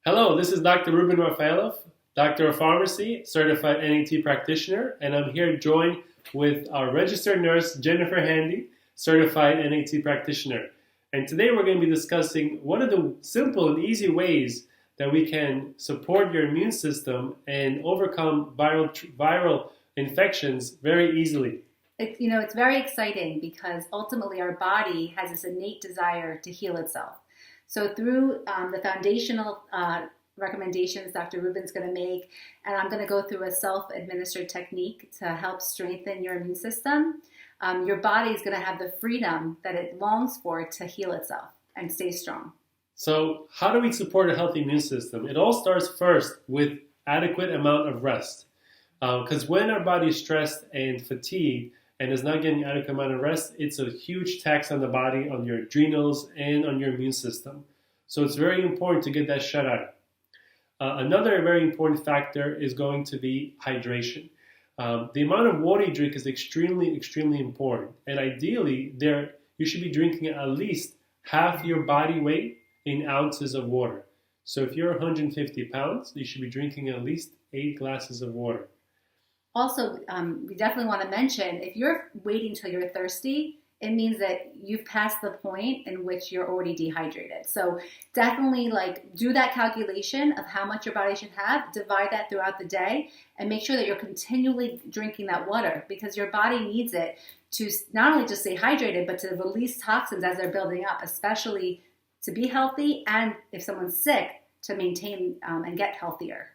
Hello, this is Dr. Ruben Rafaelov, Doctor of Pharmacy, Certified NET Practitioner, and I'm here joined with our registered nurse, Jennifer Handy, Certified NET Practitioner. And today we're going to be discussing what are the simple and easy ways that we can support your immune system and overcome viral infections very easily. It's very exciting because ultimately our body has this innate desire to heal itself. So through the foundational recommendations Dr. Rubin's going to make, and I'm going to go through a self-administered technique to help strengthen your immune system, your body is going to have the freedom that it longs for to heal itself and stay strong. So how do we support a healthy immune system? It all starts first with adequate amount of rest. Because when our body is stressed and fatigued, and is not getting adequate amount of rest, it's a huge tax on the body, on your adrenals, and on your immune system. So it's very important to get that shut eye. Another very important factor is going to be hydration. The amount of water you drink is extremely, extremely important. And ideally, you should be drinking at least half your body weight in ounces of water. So if you're 150 pounds, you should be drinking at least 8 glasses of water. Also, we definitely want to mention, if you're waiting till you're thirsty, it means that you've passed the point in which you're already dehydrated. So definitely do that calculation of how much your body should have, divide that throughout the day, and make sure that you're continually drinking that water because your body needs it to not only just stay hydrated, but to release toxins as they're building up, especially to be healthy and if someone's sick, to maintain and get healthier.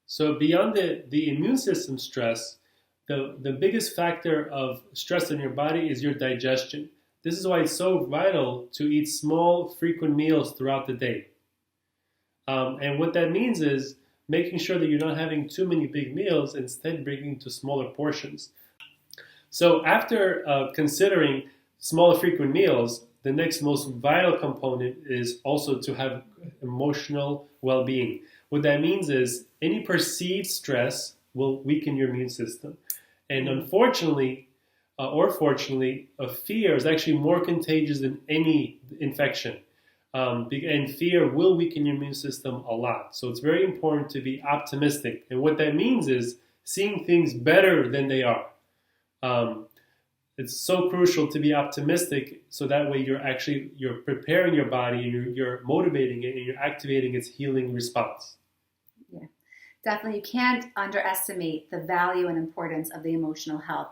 So beyond the immune system stress, the biggest factor of stress in your body is your digestion. This is why it's so vital to eat small, frequent meals throughout the day. And what that means is making sure that you're not having too many big meals, instead breaking to smaller portions. So after considering smaller, frequent meals, the next most vital component is also to have emotional well-being. What that means is any perceived stress will weaken your immune system. And unfortunately, or fortunately, a fear is actually more contagious than any infection. And fear will weaken your immune system a lot. So it's very important to be optimistic. And what that means is seeing things better than they are. It's so crucial to be optimistic so that way you're preparing your body and you're motivating it and you're activating its healing response. Yeah, definitely. You can't underestimate the value and importance of the emotional health.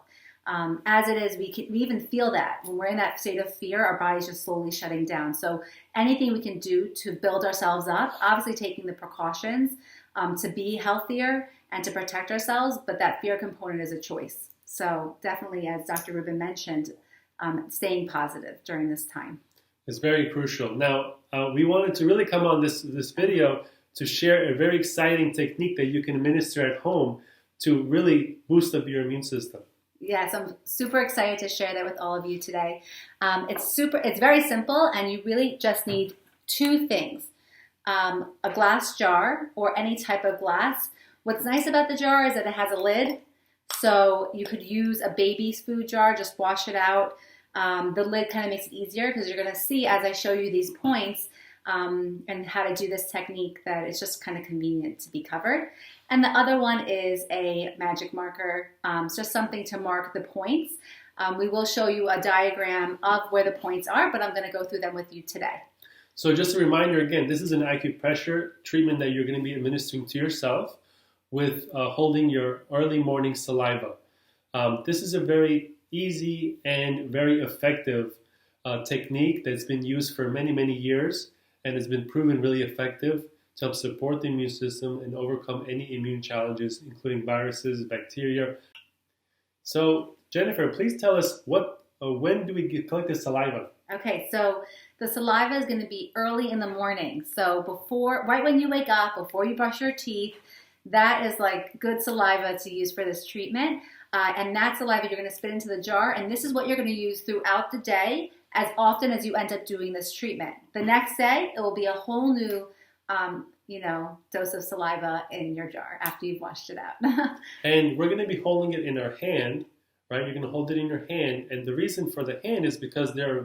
As it is, we even feel that when we're in that state of fear, our body's just slowly shutting down. So anything we can do to build ourselves up, obviously taking the precautions to be healthier and to protect ourselves, but that fear component is a choice. So definitely, as Dr. Rubin mentioned, staying positive during this time. It's very crucial. Now, we wanted to really come on this video to share a very exciting technique that you can administer at home to really boost up your immune system. Yes, I'm super excited to share that with all of you today. It's very simple, and you really just need 2 things. A glass jar or any type of glass. What's nice about the jar is that it has a lid, so you could use a baby's food jar, just wash it out. The lid kind of makes it easier because you're going to see as I show you these points and how to do this technique that it's just kind of convenient to be covered. And the other one is a magic marker. It's just something to mark the points. We will show you a diagram of where the points are, but I'm going to go through them with you today. So just a reminder again, this is an acupressure treatment that you're going to be administering to yourself with holding your early morning saliva. This is a very easy and very effective technique that's been used for many, many years and has been proven really effective to help support the immune system and overcome any immune challenges, including viruses, bacteria. So, Jennifer, please tell us when do we collect the saliva? Okay, so the saliva is going to be early in the morning. So right when you wake up, before you brush your teeth, that is good saliva to use for this treatment. And that saliva you're going to spit into the jar, and this is what you're going to use throughout the day as often as you end up doing this treatment. The next day, it will be a whole new dose of saliva in your jar after you've washed it out. And we're going to be holding it in our hand, right? You're going to hold it in your hand. And the reason for the hand is because there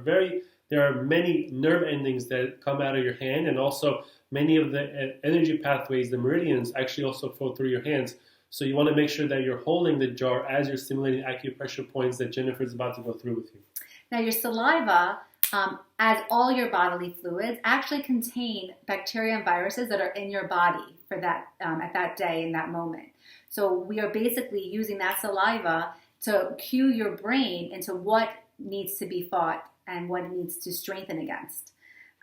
are many nerve endings that come out of your hand. And also many of the energy pathways, the meridians, actually also flow through your hands. So you want to make sure that you're holding the jar as you're stimulating acupressure points that Jennifer's about to go through with you. Now your saliva, as all your bodily fluids, actually contain bacteria and viruses that are in your body for that at that day in that moment. So we are basically using that saliva to cue your brain into what needs to be fought and what it needs to strengthen against.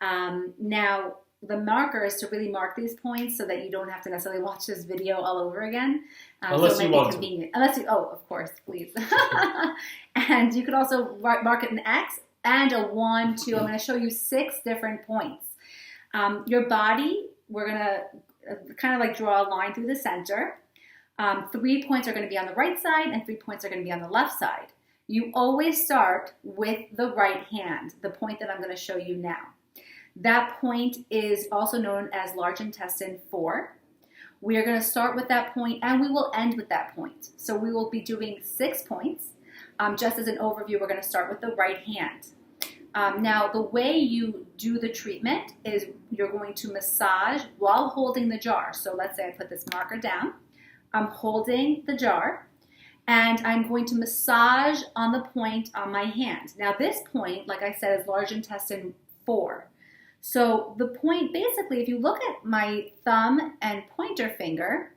Now, the marker is to really mark these points so that you don't have to necessarily watch this video all over again. Unless so it you might want be convenient. Unless you, of course, please. And you could also mark it an X and a 1, 2. I'm going to show you 6 different points. Your body, we're going to kind of like draw a line through the center. 3 points are going to be on the right side and 3 points are going to be on the left side. You always start with the right hand, the point that I'm going to show you now. That point is also known as large intestine 4. We are going to start with that point and we will end with that point. So we will be doing 6 points. Just as an overview, we're going to start with the right hand. Now, the way you do the treatment is you're going to massage while holding the jar. So let's say I put this marker down. I'm holding the jar and I'm going to massage on the point on my hand. Now this point, like I said, is large intestine 4. So the point, basically, if you look at my thumb and pointer finger,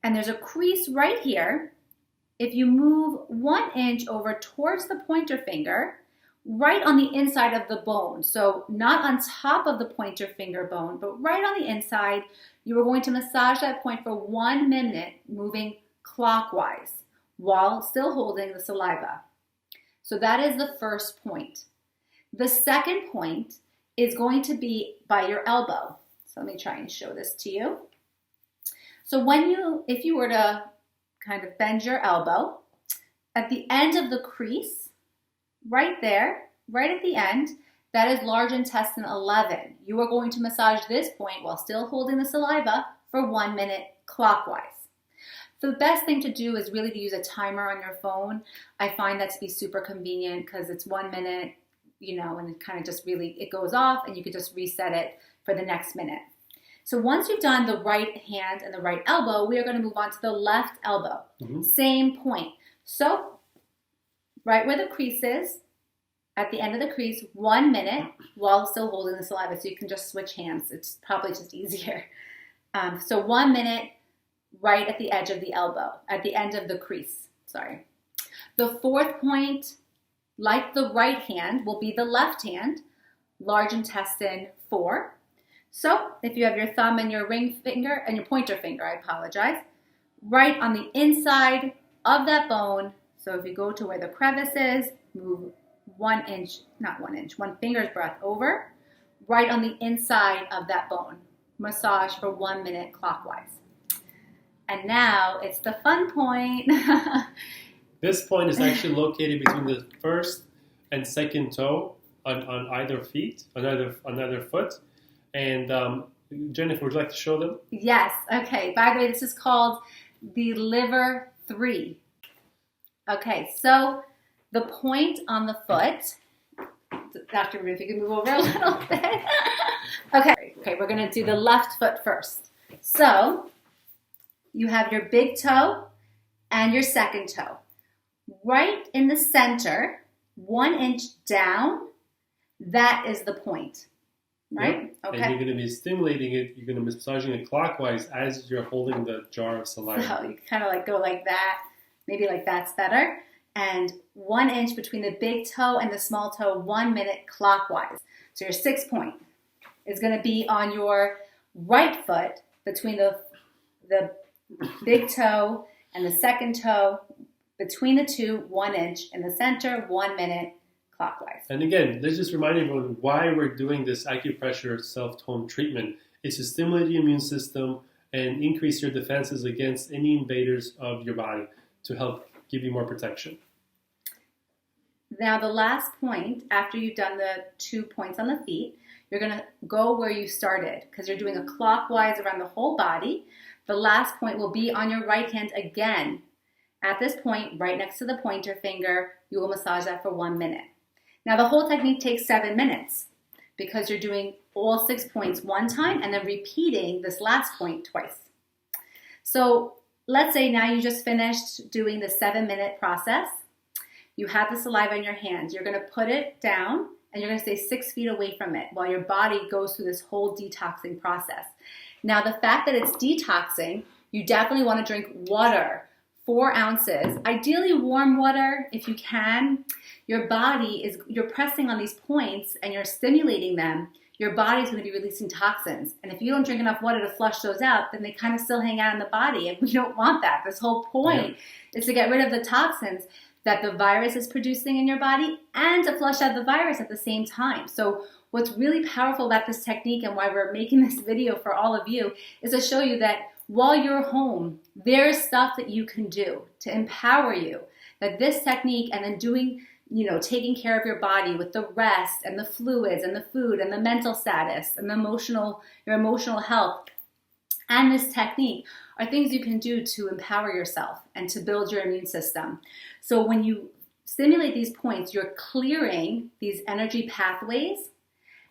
and there's a crease right here, if you move 1 inch over towards the pointer finger, right on the inside of the bone, so not on top of the pointer finger bone, but right on the inside, you are going to massage that point for 1 minute, moving clockwise, while still holding the saliva. So that is the first point. The second point is going to be by your elbow. So let me try and show this to you. So if you were to kind of bend your elbow, at the end of the crease, right there, right at the end, that is large intestine 11. You are going to massage this point while still holding the saliva for 1 minute clockwise. The best thing to do is really to use a timer on your phone. I find that to be super convenient because it's 1 minute, and it kind of just really, it goes off and you can just reset it for the next minute. So once you've done the right hand and the right elbow, we are going to move on to the left elbow. Same point. So right where the crease is, at the end of the crease, 1 minute while still holding the saliva. So you can just switch hands. It's probably just easier. So 1 minute right at the edge of the elbow, at the end of the crease, sorry. The fourth point, like the right hand, will be the left hand, large intestine 4. So if you have your thumb and your ring finger, and your pointer finger, I apologize, right on the inside of that bone. So if you go to where the crevice is, move 1 inch, not 1 inch, 1 finger's breadth over, right on the inside of that bone. Massage for 1 minute clockwise. And now it's the fun point. This point is actually located between the first and second toe on either feet, on either foot. And Jennifer, would you like to show them? Yes. Okay. By the way, this is called the liver 3. Okay. So the point on the foot, Dr. Ruth, if you can move over a little bit. Okay. We're going to do the left foot first. So you have your big toe and your second toe. Right in the center, 1 inch down, that is the point. Right? Yep. Okay. And you're going to be stimulating it, you're going to be massaging it clockwise as you're holding the jar of saliva. So you kind of like go like that, maybe like that's better. And 1 inch between the big toe and the small toe, 1 minute clockwise. So your 6th point is going to be on your right foot between the big toe and the second toe, between the two, 1 inch in the center, 1 minute clockwise. And again, let's just remind everyone why we're doing this acupressure self-tone treatment. It's to stimulate the immune system and increase your defenses against any invaders of your body to help give you more protection. Now the last point, after you've done the 2 points on the feet, you're going to go where you started because you're doing a clockwise around the whole body. The last point will be on your right hand again. At this point, right next to the pointer finger, you will massage that for 1 minute. Now the whole technique takes 7 minutes because you're doing all 6 points one time and then repeating this last point twice. So let's say now you just finished doing the 7-minute process. You have the saliva in your hands. You're going to put it down and you're going to stay 6 feet away from it while your body goes through this whole detoxing process. Now, the fact that it's detoxing, you definitely want to drink water, 4 ounces, ideally warm water if you can. Your body you're pressing on these points and you're stimulating them. Your body's going to be releasing toxins. And if you don't drink enough water to flush those out, then they kind of still hang out in the body. And we don't want that. This whole point is to get rid of the toxins that the virus is producing in your body and to flush out the virus at the same time. So what's really powerful about this technique and why we're making this video for all of you is to show you that while you're home, there's stuff that you can do to empower you. That this technique and then doing, taking care of your body with the rest and the fluids and the food and the mental status and your emotional health and this technique are things you can do to empower yourself and to build your immune system. So when you stimulate these points, you're clearing these energy pathways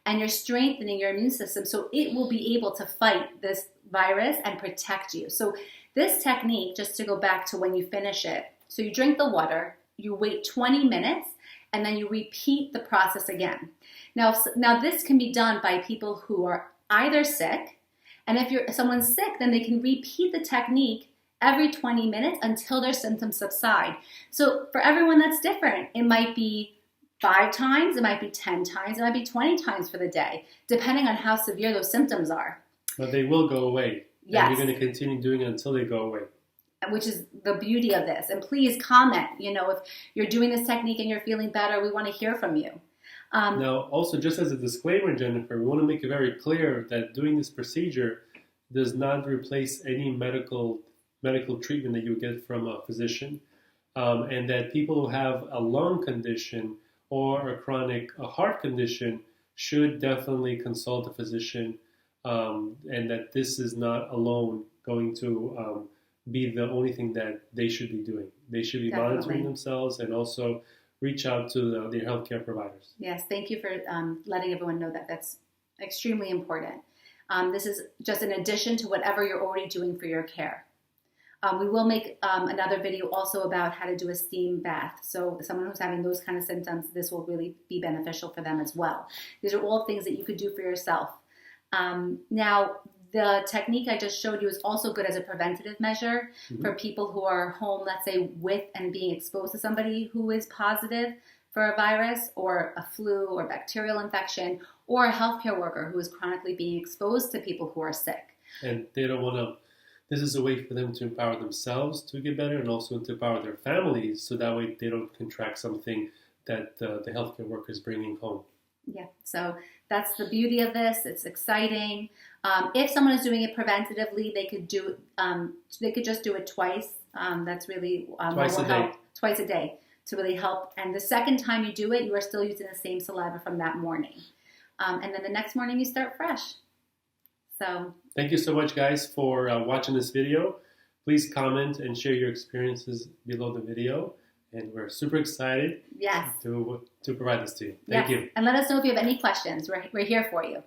and you're strengthening your immune system so it will be able to fight this virus and protect you. So this technique, just to go back to when you finish it, so you drink the water, you wait 20 minutes, and then you repeat the process again. Now this can be done by people who are either sick, and if someone's sick, then they can repeat the technique every 20 minutes until their symptoms subside. So for everyone that's different. It might be 5 times, it might be 10 times, it might be 20 times for the day, depending on how severe those symptoms are. But they will go away. Yes. And you're going to continue doing it until they go away. Which is the beauty of this. And please comment, if you're doing this technique and you're feeling better, we want to hear from you. Now, also, just as a disclaimer, Jennifer, we want to make it very clear that doing this procedure does not replace any medical treatment that you get from a physician, and that people who have a lung condition or a chronic heart condition should definitely consult a physician, and that this is not alone going to be the only thing that they should be doing. They should be monitoring themselves and also reach out to their healthcare providers. Yes, thank you for letting everyone know that. That's extremely important. This is just in addition to whatever you're already doing for your care. We will make another video also about how to do a steam bath. So someone who's having those kind of symptoms, this will really be beneficial for them as well. These are all things that you could do for yourself. Now, the technique I just showed you is also good as a preventative measure for people who are home, let's say, with and being exposed to somebody who is positive for a virus or a flu or bacterial infection, or a healthcare worker who is chronically being exposed to people who are sick. And they don't want to, this is a way for them to empower themselves to get better and also to empower their families so that way they don't contract something that the healthcare worker is bringing home. Yeah, so that's the beauty of this. It's exciting. If someone is doing it preventatively, they could just do it twice. That's really twice a day. Twice a day to really help. And the second time you do it, you are still using the same saliva from that morning. And then the next morning you start fresh. So thank you so much, guys, for watching this video. Please comment and share your experiences below the video. And we're super excited to provide this to you. Thank you. And let us know if you have any questions. We're here for you.